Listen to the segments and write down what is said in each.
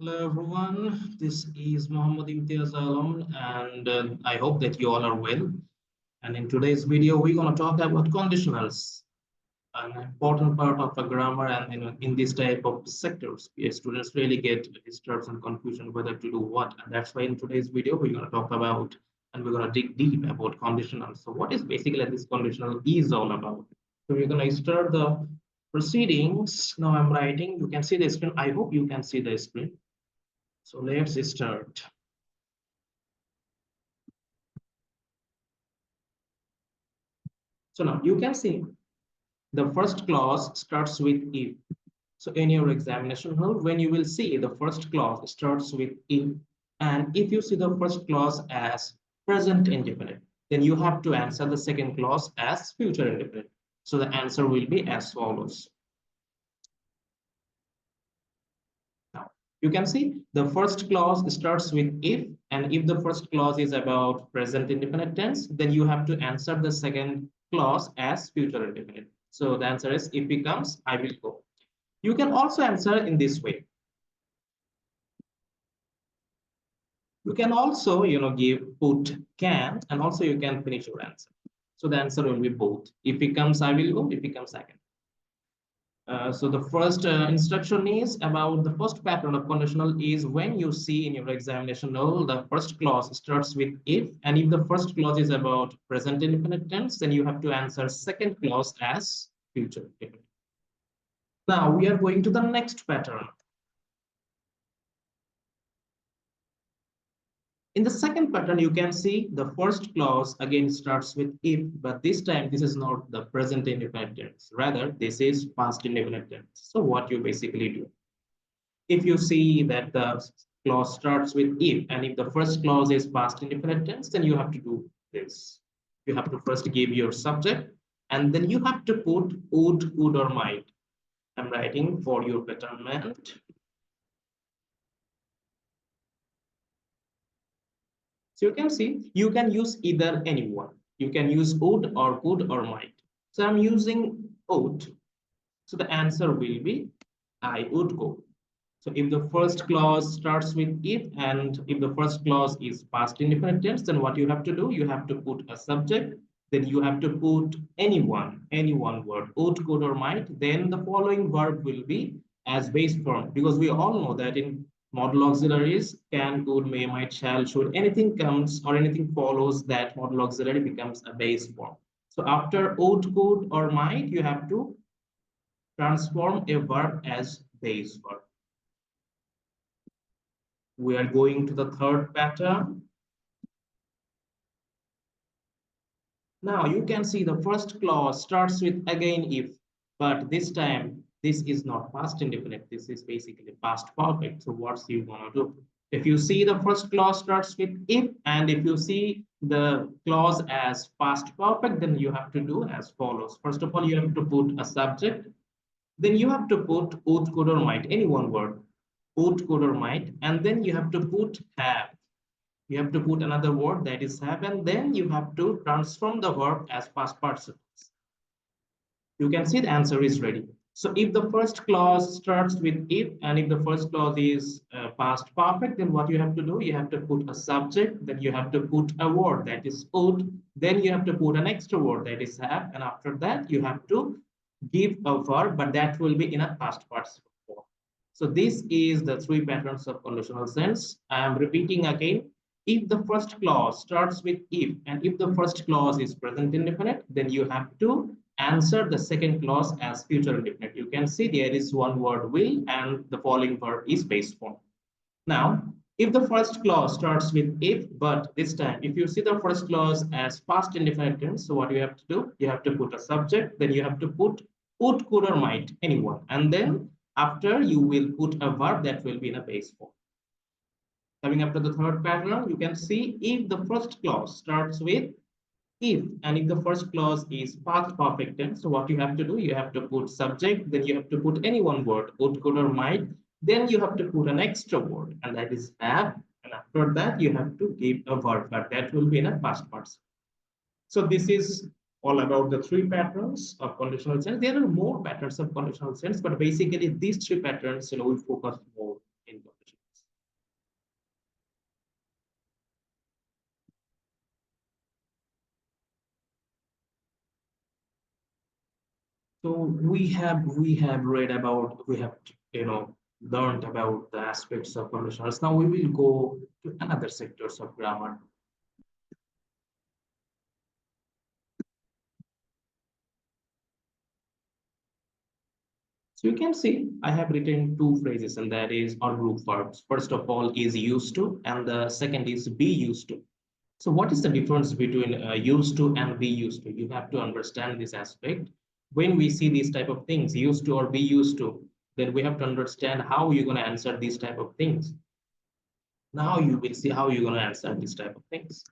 Hello everyone, this is Mohammed Imtiaz Alam and I hope that you all are well. And in today's video, we're going to talk about conditionals, an important part of the grammar. And in this type of sectors, students really get disturbed and confusion whether to do what. And that's why in today's video, we're going to talk about and we're going to dig deep about conditionals. So what is basically this conditional is all about? So we're going to start the proceedings. Now I'm writing. You can see the screen. I hope you can see the screen. So let's start. So now you can see the first clause starts with if. So in your examination hall, when you will see the first clause starts with if, and if you see the first clause as present indefinite, then you have to answer the second clause as future indefinite. So the answer will be as follows. Now, you can see the first clause starts with if, and if the first clause is about present indefinite tense, then you have to answer the second clause as future indefinite. So the answer is if becomes I will go. You can also answer in this way. You can also, put can, and also you can finish your answer. So the answer will be both. If becomes I will go, if becomes I can. So the first instruction is about the first pattern of conditional is when you see in your examination note, the first clause starts with if, and if the first clause is about present indefinite tense, then you have to answer second clause as future indefinite. Now we are going to the next pattern. In the second pattern, you can see the first clause again starts with if, but this time this is not the present indefinite tense. Rather, this is past indefinite tense. So what you basically do, if you see that the clause starts with if, and if the first clause is past indefinite tense, then you have to do this. You have to first give your subject, and then you have to put would, could, or might. I'm writing for your betterment. So you can see, you can use either anyone. You can use would or could or might. So I'm using would. So the answer will be I would go. So if the first clause starts with if, and if the first clause is past indefinite tense, then what you have to do, you have to put a subject, then you have to put any one word, would, could, or might, then the following verb will be as base form, because we all know that in modal auxiliaries, can, could, may, might, shall, should, anything comes or anything follows that modal auxiliary becomes a base form. So after would, could, or might, you have to transform a verb as base verb. We are going to the third pattern. Now you can see the first clause starts with again if, but this time this is not past indefinite. This is basically past perfect. So what's you want to do? If you see the first clause starts with if, and if you see the clause as past perfect, then you have to do as follows. First of all, you have to put a subject. Then you have to put would, could, or might, any one word, would, could, or might, and then you have to put have. You have to put another word that is have, and then you have to transform the verb as past participle. You can see the answer is ready. So if the first clause starts with if, and if the first clause is past perfect, then what you have to do, you have to put a subject, then you have to put a word that is would, then you have to put an extra word that is have, and after that you have to give a verb, but that will be in a past participle form. So this is the three patterns of conditional sense. I am repeating again. If the first clause starts with if, and if the first clause is present indefinite, then you have to answer the second clause as future indefinite. You can see there is one word will, and the following verb is base form. Now, if the first clause starts with if, but this time, if you see the first clause as past indefinite tense, so what you have to do, you have to put a subject, then you have to put would, could, or might, anyone. And then after you will put a verb that will be in a base form. Coming up to the third pattern, you can see if the first clause starts with if, and if the first clause is past perfect tense, so what you have to do, you have to put subject, then you have to put any one word, would, could, or might, then you have to put an extra word, and that is have, and after that you have to give a verb, but that will be in a past participle. So this is all about the three patterns of conditional sense. There are more patterns of conditional sense, but basically these three patterns, we focus more in conditional sense. So we have read about, we have learned about the aspects of conditionals. Now we will go to another sectors of grammar. So you can see I have written two phrases, and that is or group verbs. First of all is used to, and the second is be used to. So what is the difference between used to and be used to? You have to understand this aspect. When we see these type of things, used to or be used to, then we have to understand how you're going to answer these type of things. Now you will see how you're going to answer these type of things.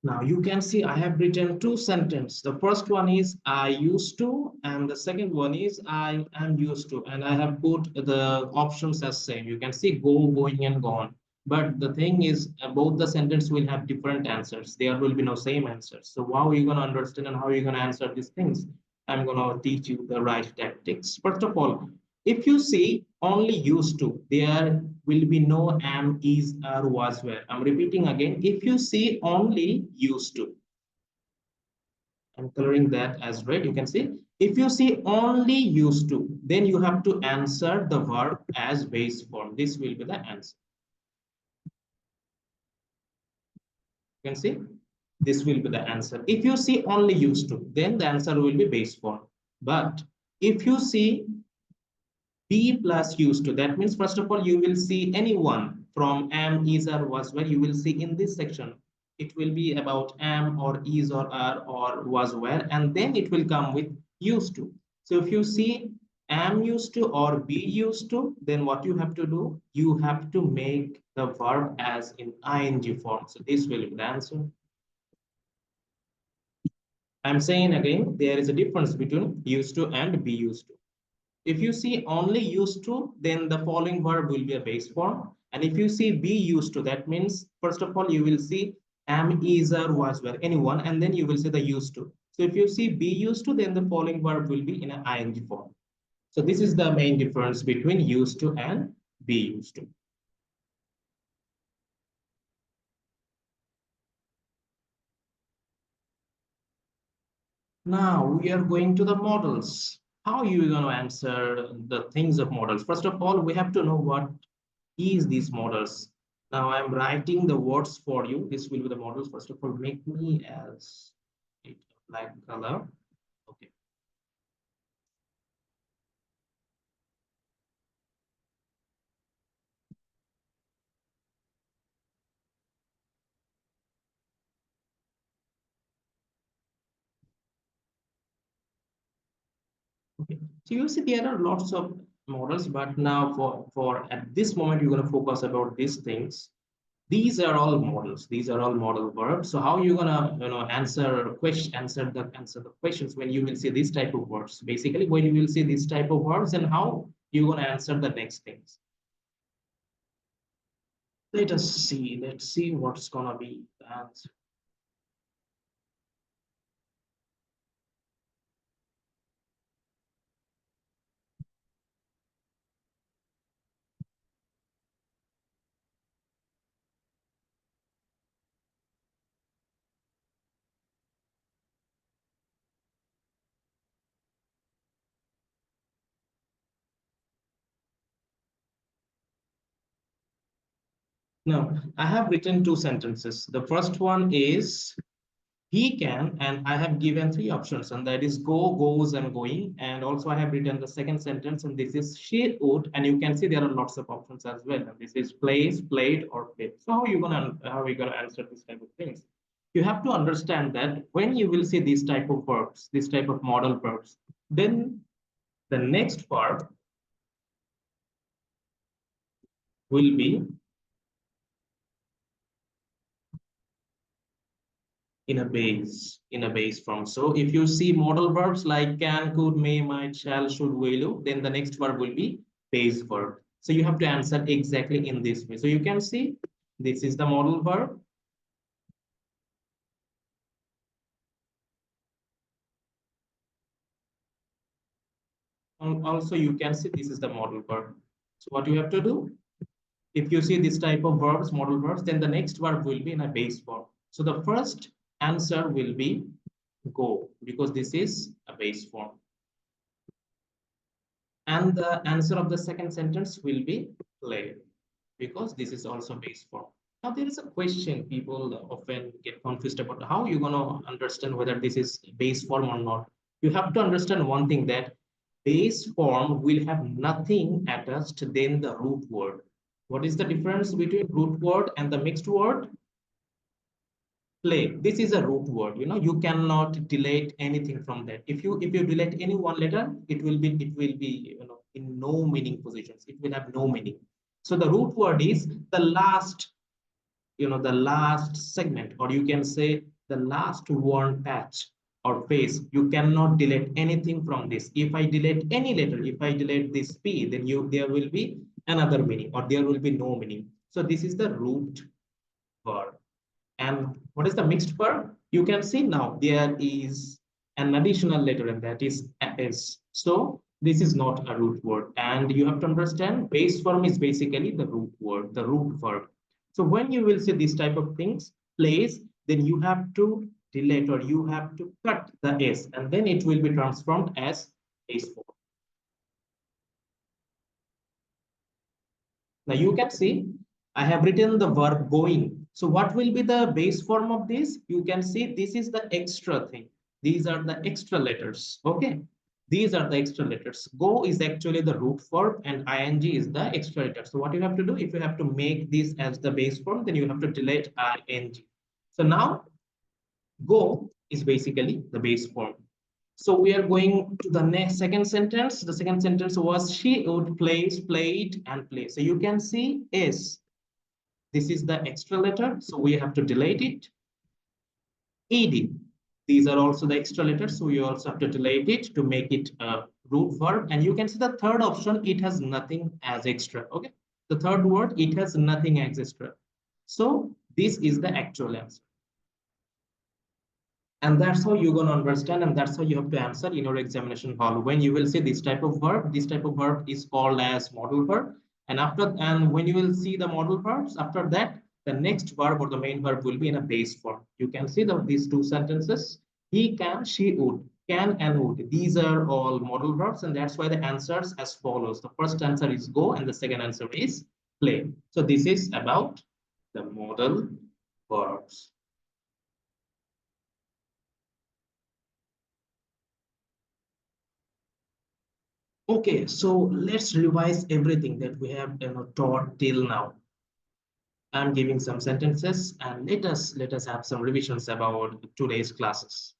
Now you can see I have written two sentences. The first one is I used to, and the second one is I am used to. And I have put the options as same. You can see go, going, and gone. But the thing is, both the sentence will have different answers. There will be no same answers. So how are you going to understand and how are you going to answer these things? I'm going to teach you the right tactics. First of all, if you see only used to, there will be no am, is, are, was, were. I'm repeating again. If you see only used to, I'm coloring that as red. You can see. If you see only used to, then you have to answer the verb as base form. This will be the answer. You can see. This will be the answer. If you see only used to, then the answer will be base form. But if you see be plus used to. That means, first of all, you will see anyone from am, is, or was, where you will see in this section. It will be about am or is or are or was, where, and then it will come with used to. So if you see am used to or be used to, then what you have to do, you have to make the verb as in ing form. So this will be the answer. I'm saying again, there is a difference between used to and be used to. If you see only used to, then the following verb will be a base form. And if you see be used to, that means, first of all, you will see am, is, or was, were, anyone, and then you will see the used to. So if you see be used to, then the following verb will be in an ing form. So this is the main difference between used to and be used to. Now we are going to the modals. How are you going to answer the things of modals? First of all, we have to know what is these modals. Now I'm writing the words for you. This will be the models. First of all, make me as a black color. Okay. Okay. So you see there are lots of models, but now for at this moment, you're going to focus about these things. These are all models. These are all modal verbs. So how you gonna answer the questions when you will see this type of words? Basically, when you will see this type of words, and how you gonna answer the next things. Let us see. Let's see what's gonna be the answer. Now, I have written two sentences. The first one is he can, and I have given three options, and that is go, goes, and going. And also I have written the second sentence, and this is she would, and you can see there are lots of options as well. And this is plays, played, or played. So how are you gonna answer this type of things? You have to understand that when you will see these type of verbs, this type of modal verbs, then the next verb will be in a base form. So if you see modal verbs like can, could, may, might, shall, should, will, then the next verb will be base verb. So you have to answer exactly in this way. So you can see This is the modal verb. And also you can see this is the modal verb. So what you have to do, if you see this type of verbs, modal verbs, then the next verb will be in a base form. So the first answer will be go, because this is a base form. And the answer of the second sentence will be play, because this is also base form. Now there is a question people often get confused about, how you're going to understand whether this is base form or not. You have to understand one thing, that base form will have nothing attached than the root word. What is the difference between root word and the mixed word? Play. This is a root word. You cannot delete anything from that. If you delete any one letter, it will be in no meaning positions. It will have no meaning. So the root word is the last, the last segment, or you can say the last worn patch or phase. You cannot delete anything from this. If I delete any letter, if I delete this p, then there will be another meaning, or there will be no meaning. So this is the root word. And what is the mixed verb? You can see now there is an additional letter, and that is s. So this is not a root word. And you have to understand, base form is basically the root word, the root verb. So when you will see this type of things, place, then you have to delete, or you have to cut the s, and then it will be transformed as base form. Now you can see I have written the verb going. So what will be the base form of this? You can see this is the extra thing. These are the extra letters. Okay. These are the extra letters. Go is actually the root verb, and ing is the extra letter. So what you have to do, if you have to make this as the base form, then you have to delete ing. So now go is basically the base form. So we are going to the next second sentence. The second sentence was she would plays, played, and play. So you can see is, this is the extra letter, so we have to delete it. Ed, these are also the extra letters, so you also have to delete it to make it a root verb. And you can see the third option, it has nothing as extra. Okay, the third word, it has nothing as extra. So this is the actual answer. And that's how you're going to understand, and that's how you have to answer in your examination hall. When you will see this type of verb, this type of verb is called as modal verb. And when you will see the modal verbs, after that, the next verb or the main verb will be in a base form. You can see these two sentences. He can, she would, can and would. These are all modal verbs, and that's why the answers as follows. The first answer is go, and the second answer is play. So this is about the modal verbs. Okay, so let's revise everything that we have taught till now. I'm giving some sentences, and let us have some revisions about today's classes.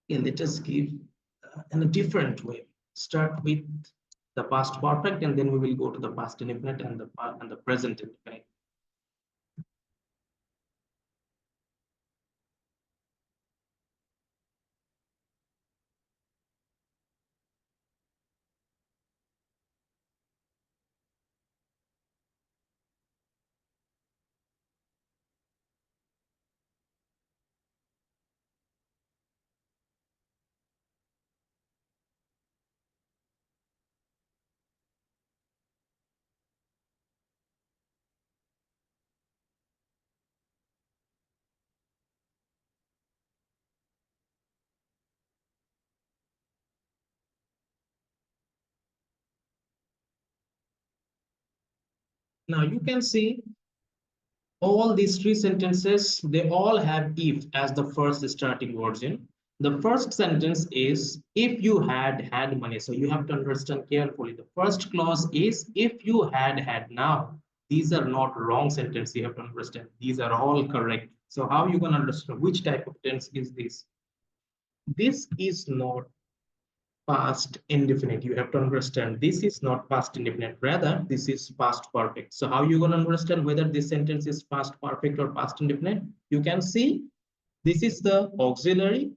Okay, let us give in a different way. Start with the past perfect, and then we will go to the past indefinite and the present indefinite. Now you can see all these three sentences, they all have if as the first starting version. The first sentence is if you had money. So you have to understand carefully. The first clause is if you had. Now These are not wrong sentence. You have to understand. These are all correct. So how you gonna understand which type of tense is this? This is not past indefinite. You have to understand this is not past indefinite. Rather, this is past perfect. So how you gonna understand whether this sentence is past perfect or past indefinite? You can see this is the auxiliary,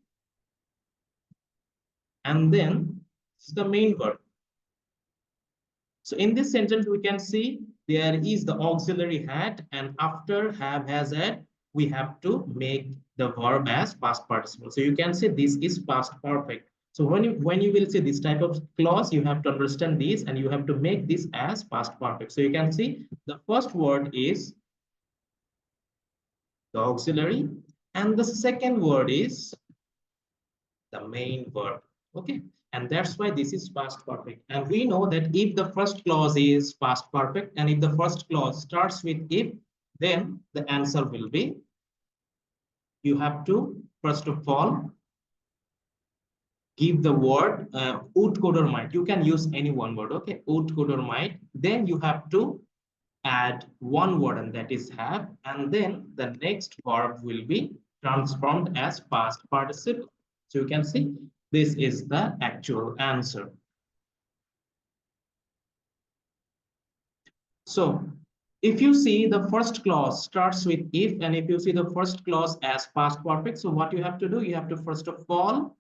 and then this is the main verb. So in this sentence, we can see there is the auxiliary had, and after have has had, we have to make the verb as past participle. So you can say this is past perfect. So when you will see this type of clause, you have to understand this and you have to make this as past perfect. So you can see the first word is the auxiliary, and the second word is the main verb. Okay, and that's why this is past perfect. And we know that if the first clause is past perfect and if the first clause starts with if, then the answer will be, you have to first of all give the word would, could, or might. You can use any one word. Okay, would, could, or might. Then you have to add one word, and that is have, and then the next verb will be transformed as past participle. So you can see this is the actual answer. So if you see the first clause starts with if, and if you see the first clause as past perfect, so what you have to do, you have to first of all,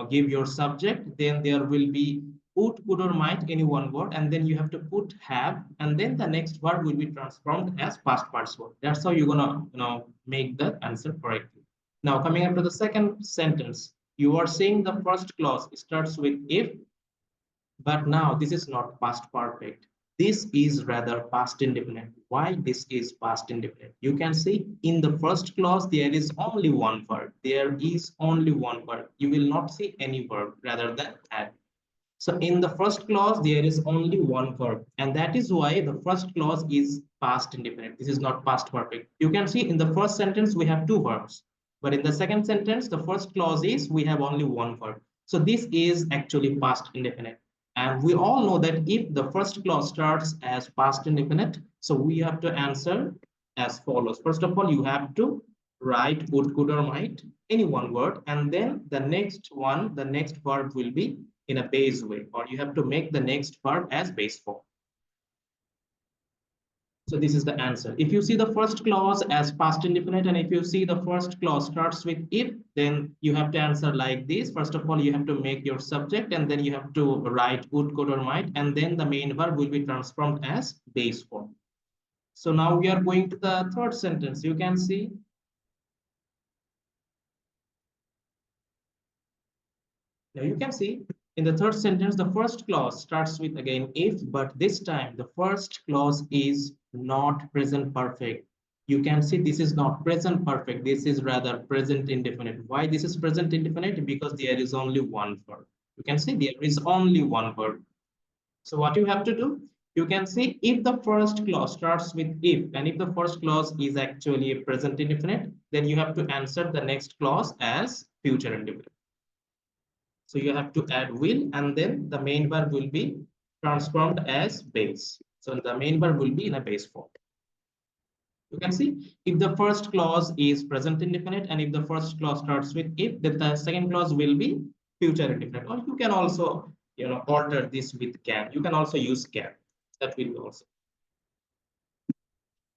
give your subject, then there will be would, could, or might, any one word, and then you have to put have, and then the next word will be transformed as past participle. That's how you're gonna, make the answer correctly. Now coming up to the second sentence, you are saying the first clause starts with if, but now this is not past perfect. This is rather past indefinite. Why this is past indefinite? You can see in the first clause, there is only one verb. There is only one verb. You will not see any verb rather than had. So in the first clause, there is only one verb, and that is why the first clause is past indefinite. This is not past perfect. You can see in the first sentence, we have two verbs, but in the second sentence, the first clause is we have only one verb. So this is actually past indefinite. And we all know that if the first clause starts as past indefinite, so we have to answer as follows. First of all, you have to write would, could, or might, any one word, and then the next one, the next verb will be in a base way, or you have to make the next verb as base form. So this is the answer. If you see the first clause as past indefinite, and if you see the first clause starts with if, then you have to answer like this. First of all, you have to make your subject, and then you have to write would, could, or might, and then the main verb will be transformed as base form. So now we are going to the third sentence. You can see, now you can see in the third sentence, the first clause starts with again if, but this time the first clause is not present perfect. You can see this is not present perfect. This is rather present indefinite. Why this is present indefinite? Because there is only one verb. You can see there is only one verb. So what you have to do, you can see if the first clause starts with if, and if the first clause is actually a present indefinite, then you have to answer the next clause as future indefinite. So you have to add will, and then the main verb will be transformed as base. So the main verb will be in a base form. You can see if the first clause is present indefinite, and if the first clause starts with if, then the second clause will be future indefinite. Or you can also, alter this with can. You can also use can. That will be also.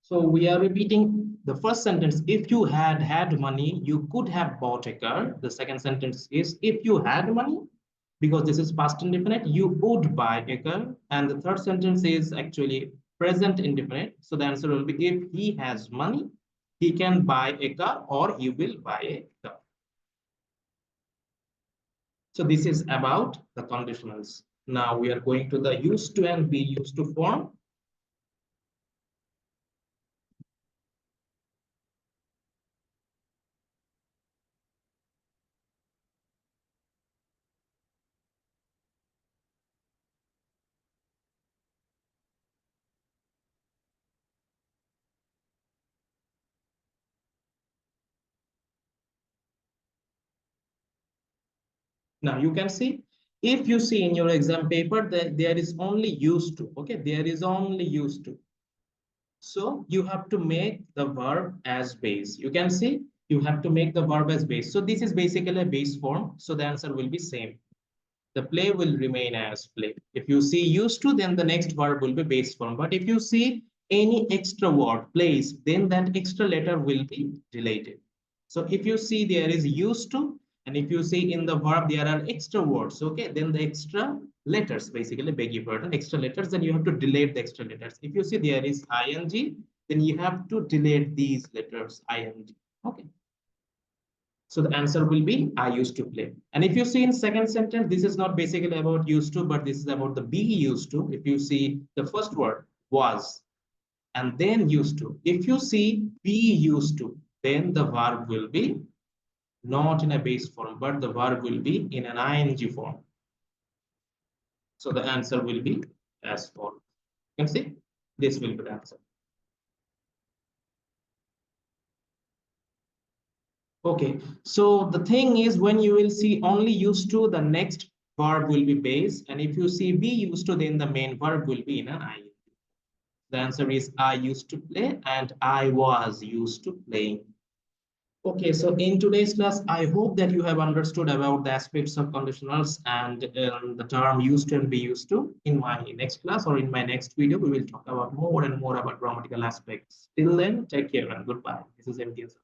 So we are repeating the first sentence. If you had money, you could have bought a car. The second sentence is if you had money, because this is past indefinite, you would buy a car. And the third sentence is actually present indefinite. So the answer will be if he has money, he can buy a car, or he will buy a car. So this is about the conditionals. Now we are going to the used to and be used to form. Now you can see, if you see in your exam paper that there is only used to, okay, there is only used to. So you have to make the verb as base. You can see you have to make the verb as base. So this is basically a base form. So the answer will be same. The play will remain as play. If you see used to, then the next verb will be base form. But if you see any extra word plays, then that extra letter will be deleted. So if you see there is used to, and if you see in the verb there are extra words, okay, then the extra letters, basically, beg your pardon, extra letters, then you have to delete the extra letters. If you see there is ing, then you have to delete these letters, ing. Okay. So the answer will be I used to play. And if you see in second sentence, this is not basically about used to, but this is about the be used to. If you see the first word was and then used to. If you see be used to, then the verb will be not in a base form, but the verb will be in an ing form. So the answer will be as follows. You can see this will be the answer. Okay, so the thing is when you will see only used to, the next verb will be base. And if you see be used to, then the main verb will be in an ing. The answer is I used to play and I was used to playing. Okay, so in today's class, I hope that you have understood about the aspects of conditionals and the term used to and be used to. In my next class or in my next video, we will talk about more and more about grammatical aspects. Till then, take care and goodbye. This is MTS.